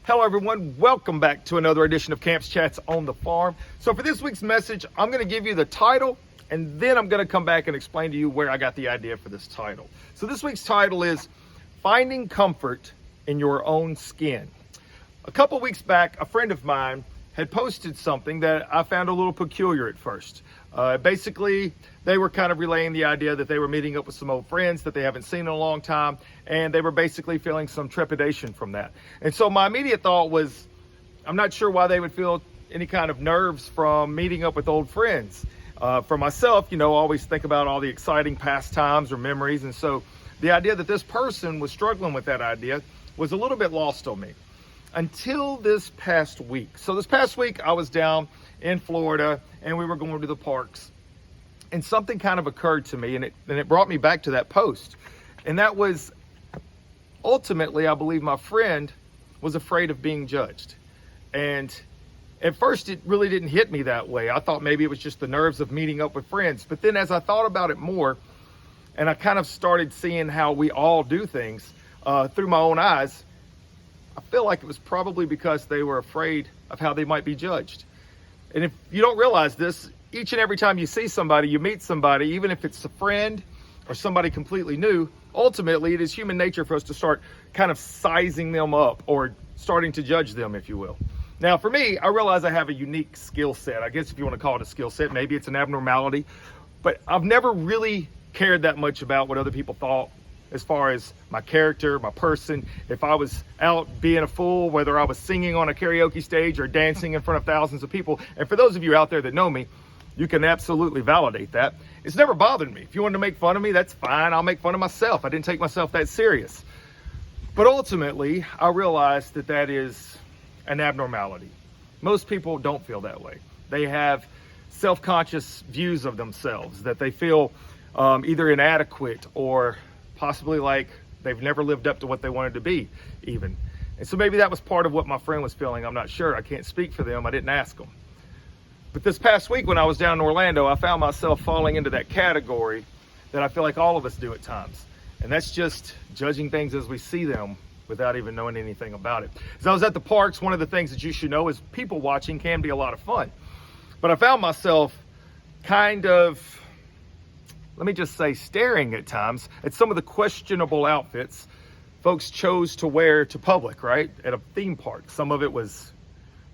Hello everyone, welcome back to another edition of Camps Chats on the Farm. So for this week's message, I'm going to give you the title and then I'm going to come back and explain to you where I got the idea for this title. So this week's title is Finding Comfort in Your Own Skin. A couple weeks back, a friend of mine had posted something that I found a little peculiar at first. Basically, they were kind of relaying the idea that they were meeting up with some old friends that they haven't seen in a long time, and they were basically feeling some trepidation from that. And so my immediate thought was, I'm not sure why they would feel any kind of nerves from meeting up with old friends. For myself, I always think about all the exciting past times or memories, and so the idea that this person was struggling with that idea was a little bit lost on me. Until this past week. So this past week I was down in Florida and we were going to the parks, and something kind of occurred to me and it brought me back to that post. And that was ultimately, I believe my friend was afraid of being judged. And at first it really didn't hit me that way. I thought maybe it was just the nerves of meeting up with friends. But then as I thought about it more and I kind of started seeing how we all do things through my own eyes, I feel like it was probably because they were afraid of how they might be judged. And if you don't realize this, each and every time you see somebody, you meet somebody, even if it's a friend or somebody completely new, ultimately it is human nature for us to start kind of sizing them up or starting to judge them, if you will. Now for me, I realize I have a unique skill set. I guess if you want to call it a skill set, maybe it's an abnormality, but I've never really cared that much about what other people thought as far as my character, my person. If I was out being a fool, whether I was singing on a karaoke stage or dancing in front of thousands of people, and for those of you out there that know me, you can absolutely validate that. It's never bothered me. If you wanted to make fun of me, that's fine. I'll make fun of myself. I didn't take myself that serious. But ultimately, I realized that that is an abnormality. Most people don't feel that way. They have self-conscious views of themselves, that they feel either inadequate or possibly like they've never lived up to what they wanted to be even. And so maybe that was part of what my friend was feeling. I'm not sure. I can't speak for them. I didn't ask them. But this past week when I was down in Orlando, I found myself falling into that category that I feel like all of us do at times. And that's just judging things as we see them without even knowing anything about it. As I was at the parks, one of the things that you should know is people watching can be a lot of fun. But I found myself kind of, let me just say, staring at times at some of the questionable outfits folks chose to wear to public, right? At a theme park. Some of it was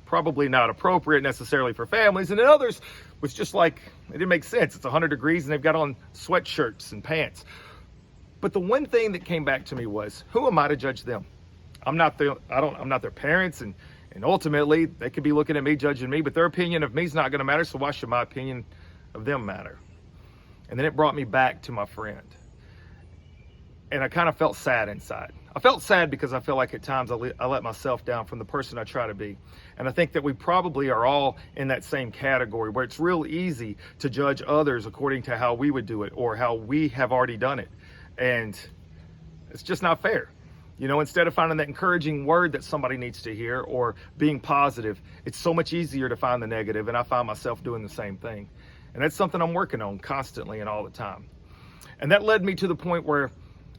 probably not appropriate necessarily for families, and then others was just like, it didn't make sense. It's 100 degrees and they've got on sweatshirts and pants. But the one thing that came back to me was, who am I to judge them? I'm not their parents, and ultimately they could be looking at me, judging me, but their opinion of me is not going to matter, so why should my opinion of them matter? And then it brought me back to my friend. And I kind of felt sad inside. I felt sad because I feel like at times I let myself down from the person I try to be. And I think that we probably are all in that same category where it's real easy to judge others according to how we would do it or how we have already done it. And it's just not fair. Instead of finding that encouraging word that somebody needs to hear or being positive, it's so much easier to find the negative, and I find myself doing the same thing. And that's something I'm working on constantly and all the time. And that led me to the point where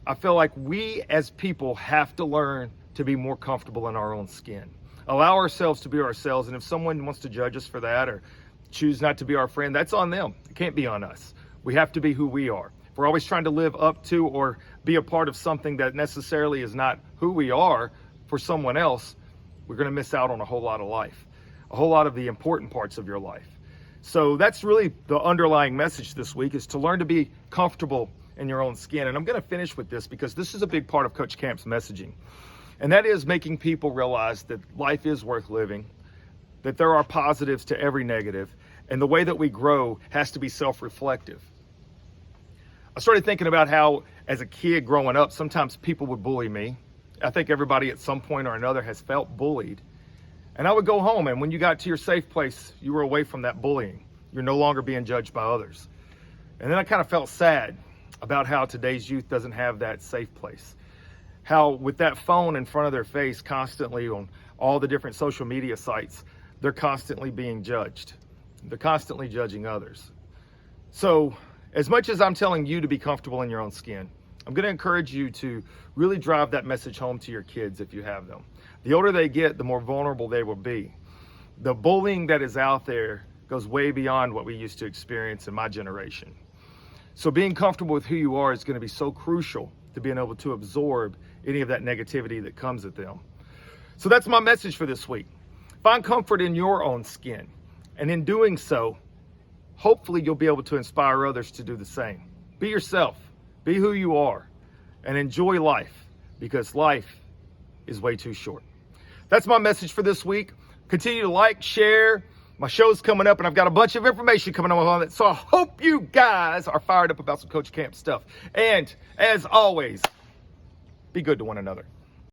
I feel like we as people have to learn to be more comfortable in our own skin. Allow ourselves to be ourselves. And if someone wants to judge us for that or choose not to be our friend, that's on them. It can't be on us. We have to be who we are. If we're always trying to live up to or be a part of something that necessarily is not who we are for someone else, we're going to miss out on a whole lot of life, a whole lot of the important parts of your life. So that's really the underlying message this week, is to learn to be comfortable in your own skin. And I'm going to finish with this because this is a big part of Coach Camp's messaging. And that is making people realize that life is worth living, that there are positives to every negative, and the way that we grow has to be self-reflective. I started thinking about how, as a kid growing up, sometimes people would bully me. I think everybody at some point or another has felt bullied. And I would go home, and when you got to your safe place, you were away from that bullying. You're no longer being judged by others. And then I kind of felt sad about how today's youth doesn't have that safe place. How with that phone in front of their face constantly on all the different social media sites, they're constantly being judged. They're constantly judging others. So as much as I'm telling you to be comfortable in your own skin, I'm going to encourage you to really drive that message home to your kids if you have them. The older they get, the more vulnerable they will be. The bullying that is out there goes way beyond what we used to experience in my generation. So being comfortable with who you are is going to be so crucial to being able to absorb any of that negativity that comes at them. So that's my message for this week. Find comfort in your own skin. And in doing so, hopefully you'll be able to inspire others to do the same. Be yourself, be who you are, and enjoy life, because life is way too short. That's my message for this week. Continue to like, share. My show's coming up, and I've got a bunch of information coming up on it. So I hope you guys are fired up about some Coach Camp stuff. And as always, be good to one another.